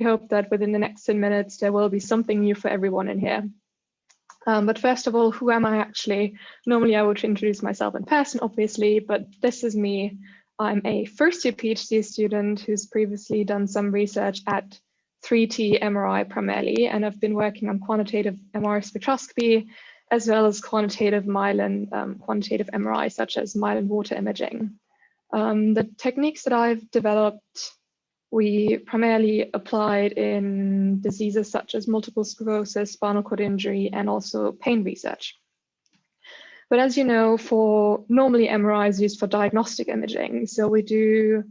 hope that within the next 10 minutes, there will be something new for everyone in here. But first of all, who am I actually? Normally, I would introduce myself in person, obviously, but this is me. I'm a first-year PhD student who's previously done some research at 3T MRI primarily, and I've been working on quantitative MR spectroscopy, as well as quantitative MRI, such as myelin water imaging. The techniques that I've developed, we primarily applied in diseases such as multiple sclerosis, spinal cord injury, and also pain research. But as you know, normally MRI is used for diagnostic imaging. So we do,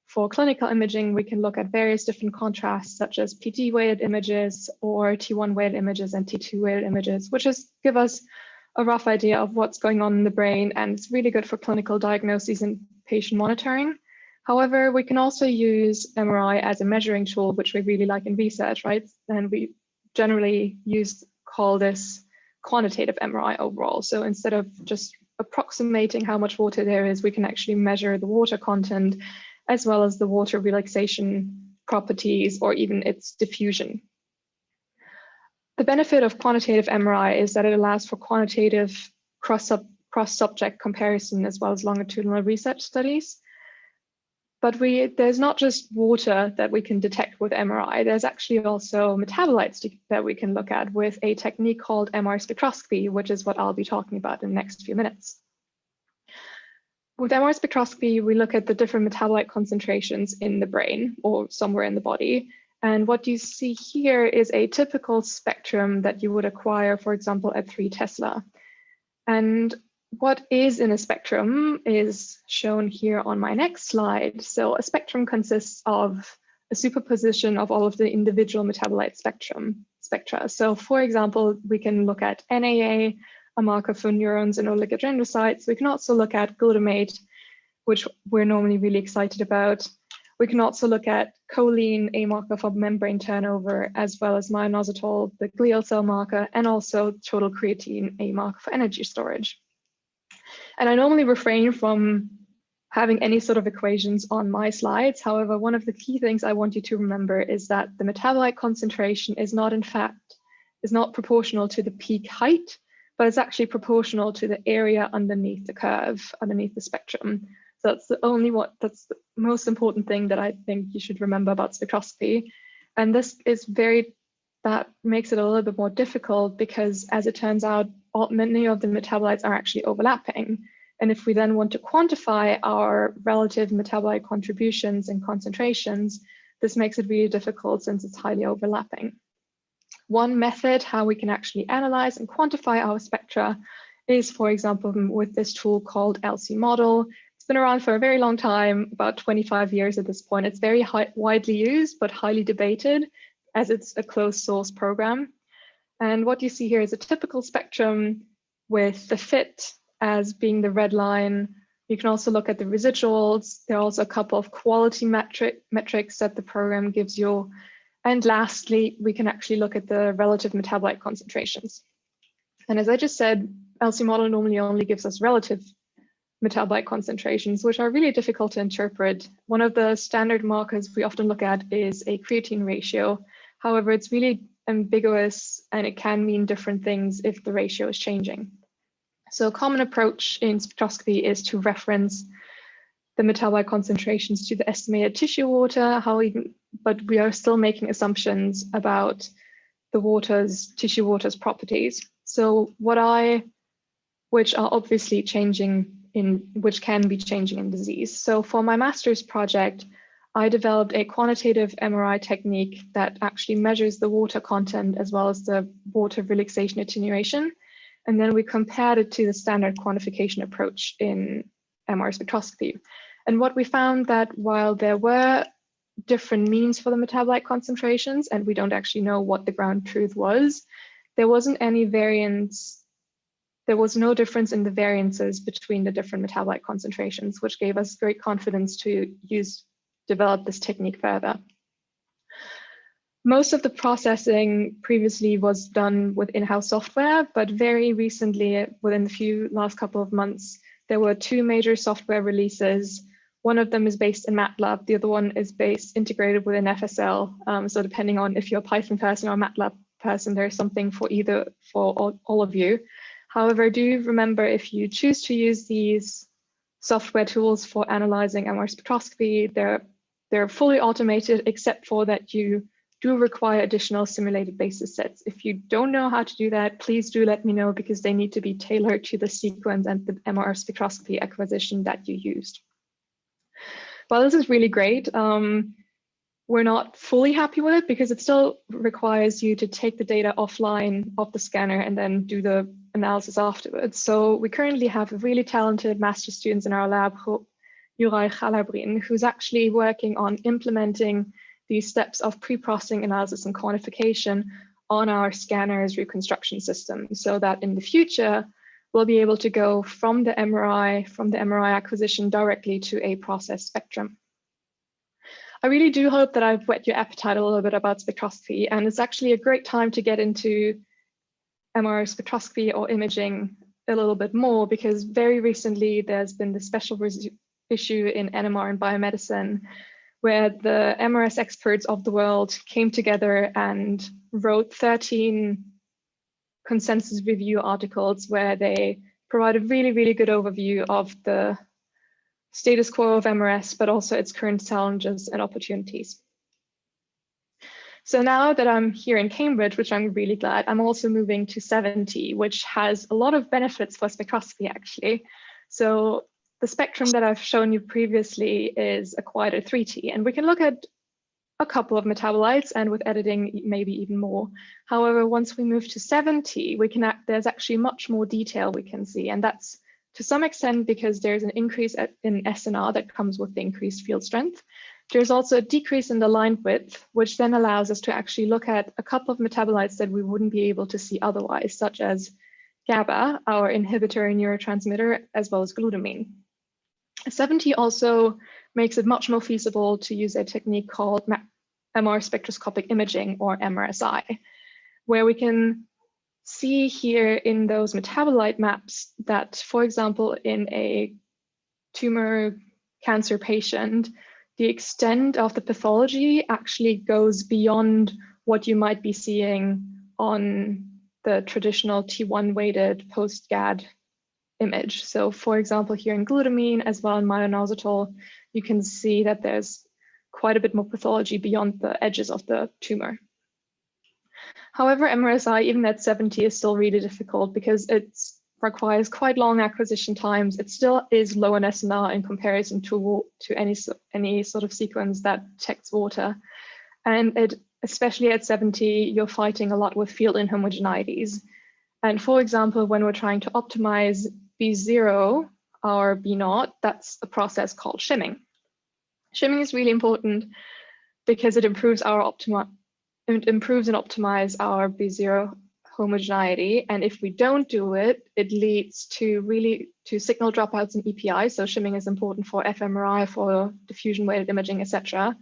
for clinical imaging, we can look at various different contrasts, such as PD weighted images or T1 weighted images and T2 weighted images, which give us a rough idea of what's going on in the brain. And it's really good for clinical diagnoses and patient monitoring. However, we can also use MRI as a measuring tool, which we really like in research, right? And we generally call this quantitative MRI overall. So instead of just approximating how much water there is, we can actually measure the water content as well as the water relaxation properties or even its diffusion. The benefit of quantitative MRI is that it allows for quantitative cross-subject comparison as well as longitudinal research studies. But there's not just water that we can detect with MRI. There's actually also metabolites that we can look at with a technique called MR spectroscopy, which is what I'll be talking about in the next few minutes. With MR spectroscopy, we look at the different metabolite concentrations in the brain or somewhere in the body. And what you see here is a typical spectrum that you would acquire, for example, at 3 Tesla. And what is in a spectrum is shown here on my next slide. So a spectrum consists of a superposition of all of the individual metabolite spectra. So for example, we can look at NAA, a marker for neurons and oligodendrocytes. We can also look at glutamate, which we're normally really excited about. We can also look at choline, a marker for membrane turnover, as well as myoinositol, the glial cell marker, and also total creatine, a marker for energy storage. And I normally refrain from having any sort of equations on my slides. However, one of the key things I want you to remember is that the metabolite concentration is not proportional to the peak height, but it's actually proportional to the area underneath the curve, underneath the spectrum. So that's that's the most important thing that I think you should remember about spectroscopy. And that makes it a little bit more difficult because, as it turns out, many of the metabolites are actually overlapping. And if we then want to quantify our relative metabolite contributions and concentrations, this makes it really difficult since it's highly overlapping. One method how we can actually analyze and quantify our spectra is, for example, with this tool called LCModel. It's been around for a very long time, about 25 years at this point. It's very widely used, but highly debated, as it's a closed source program. And what you see here is a typical spectrum with the fit as being the red line. You can also look at the residuals. There are also a couple of quality metrics that the program gives you. And lastly, we can actually look at the relative metabolite concentrations. And as I just said, LCModel normally only gives us relative metabolite concentrations, which are really difficult to interpret. One of the standard markers we often look at is a creatine ratio. However, it's really ambiguous and it can mean different things if the ratio is changing. So a common approach in spectroscopy is to reference the metabolite concentrations to the estimated tissue water, but we are still making assumptions about the tissue water's properties. So which are obviously which can be changing in disease. So for my master's project, I developed a quantitative MRI technique that actually measures the water content as well as the water relaxation attenuation. And then we compared it to the standard quantification approach in MR spectroscopy. And what we found that while there were different means for the metabolite concentrations, and we don't actually know what the ground truth was, there wasn't any variance. There was no difference in the variances between the different metabolite concentrations, which gave us great confidence to develop this technique further. Most of the processing previously was done with in-house software, but very recently, within the last couple of months, there were 2 major software releases, One of them is based in MATLAB. The other one is integrated within FSL. So depending on if you're a Python person or a MATLAB person, there's something for all of you. However, do remember, if you choose to use these software tools for analyzing MR spectroscopy, they're fully automated, except for that you do require additional simulated basis sets. If you don't know how to do that, please do let me know, because they need to be tailored to the sequence and the MR spectroscopy acquisition that you used. Well, this is really great. We're not fully happy with it because it still requires you to take the data offline of the scanner and then do the analysis afterwards. So we currently have really talented master students in our lab, who's actually working on implementing these steps of pre-processing, analysis, and quantification on our scanner's reconstruction system, so that in the future, we'll be able to go from the MRI acquisition directly to a process spectrum. I really do hope that I've whet your appetite a little bit about spectroscopy, and it's actually a great time to get into MR spectroscopy or imaging a little bit more, because very recently there's been this special issue in NMR and biomedicine, where the MRS experts of the world came together and wrote 13 consensus review articles where they provide a really, really good overview of the status quo of MRS, but also its current challenges and opportunities. So now that I'm here in Cambridge, which I'm really glad, I'm also moving to 70, which has a lot of benefits for spectroscopy, actually. So the spectrum that I've shown you previously is acquired at 3T, and we can look at a couple of metabolites, and with editing, maybe even more. However, once we move to 70, there's actually much more detail we can see, and that's to some extent because there's an increase in SNR that comes with the increased field strength. There's also a decrease in the line width, which then allows us to actually look at a couple of metabolites that we wouldn't be able to see otherwise, such as GABA, our inhibitory neurotransmitter, as well as glutamine. 70 also makes it much more feasible to use a technique called MR spectroscopic imaging, or MRSI, where we can see here in those metabolite maps that, for example, in a tumor cancer patient, the extent of the pathology actually goes beyond what you might be seeing on the traditional T1 weighted post-GAD image. So for example, here in glutamine as well in myoinositol, you can see that there's quite a bit more pathology beyond the edges of the tumor. However, MRSI, even at 70, is still really difficult because it requires quite long acquisition times. It still is low in SNR in comparison to any sort of sequence that detects water. And especially at 70, you're fighting a lot with field inhomogeneities. And for example, when we're trying to optimize B0 or B0, that's a process called shimming. Shimming is really important because it improves and optimize our B0 homogeneity. And if we don't do it, it leads to signal dropouts in EPI. So shimming is important for fMRI, for diffusion weighted imaging, etc.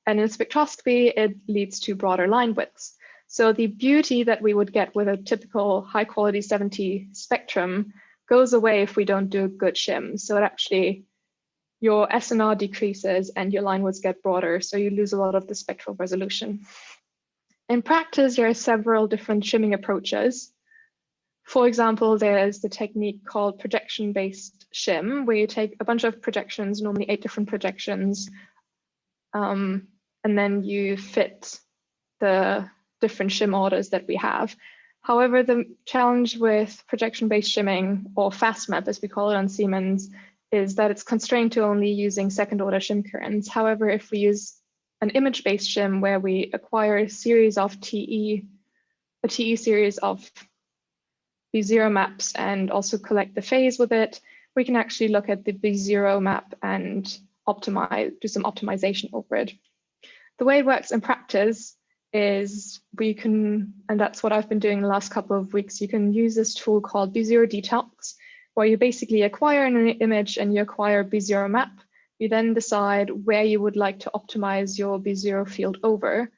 And in spectroscopy, it leads to broader line widths. So the beauty that we would get with a typical high quality 70 spectrum goes away if we don't do a good shim. So it actually, your SNR decreases and your line widths get broader. So you lose a lot of the spectral resolution. In practice, there are several different shimming approaches. For example, there's the technique called projection-based shim, where you take a bunch of projections, normally 8 different projections, and then you fit the different shim orders that we have. However, the challenge with projection-based shimming, or FastMap as we call it on Siemens, is that it's constrained to only using second-order shim currents. However, if we use an image-based shim where we acquire a series of TE series of B0 maps and also collect the phase with it, we can actually look at the B0 map and do some optimization over it. The way it works in practice is and that's what I've been doing the last couple of weeks, you can use this tool called B0 Detox, where you basically acquire an image and you acquire a B0 map. You then decide where you would like to optimize your B0 field over.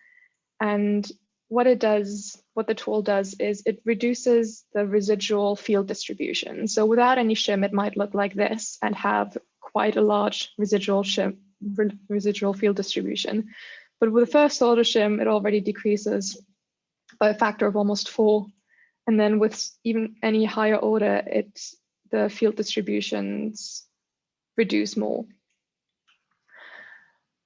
And what the tool does is it reduces the residual field distribution. So without any shim, it might look like this and have quite a large residual field distribution. But with the first order shim, it already decreases by a factor of almost 4. And then with even any higher order, the field distributions reduce more.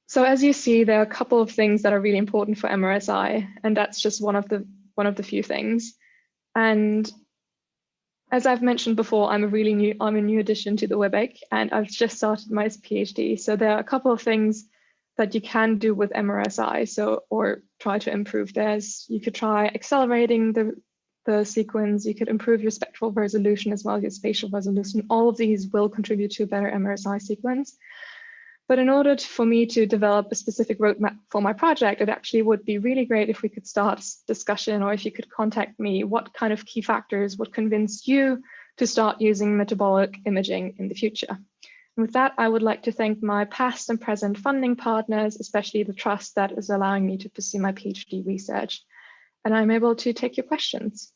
So as you see, there are a couple of things that are really important for MRSI, and that's just one of the few things. And as I've mentioned before, I'm a new addition to the WebEC, and I've just started my PhD. So there are a couple of things that you can do with MRSI, or try to improve theirs. You could try accelerating the sequence. You could improve your spectral resolution as well as your spatial resolution. All of these will contribute to a better MRSI sequence. But in order for me to develop a specific roadmap for my project, it actually would be really great if we could start a discussion, or if you could contact me, what kind of key factors would convince you to start using metabolic imaging in the future. And with that, I would like to thank my past and present funding partners, especially the trust that is allowing me to pursue my PhD research. And I'm able to take your questions.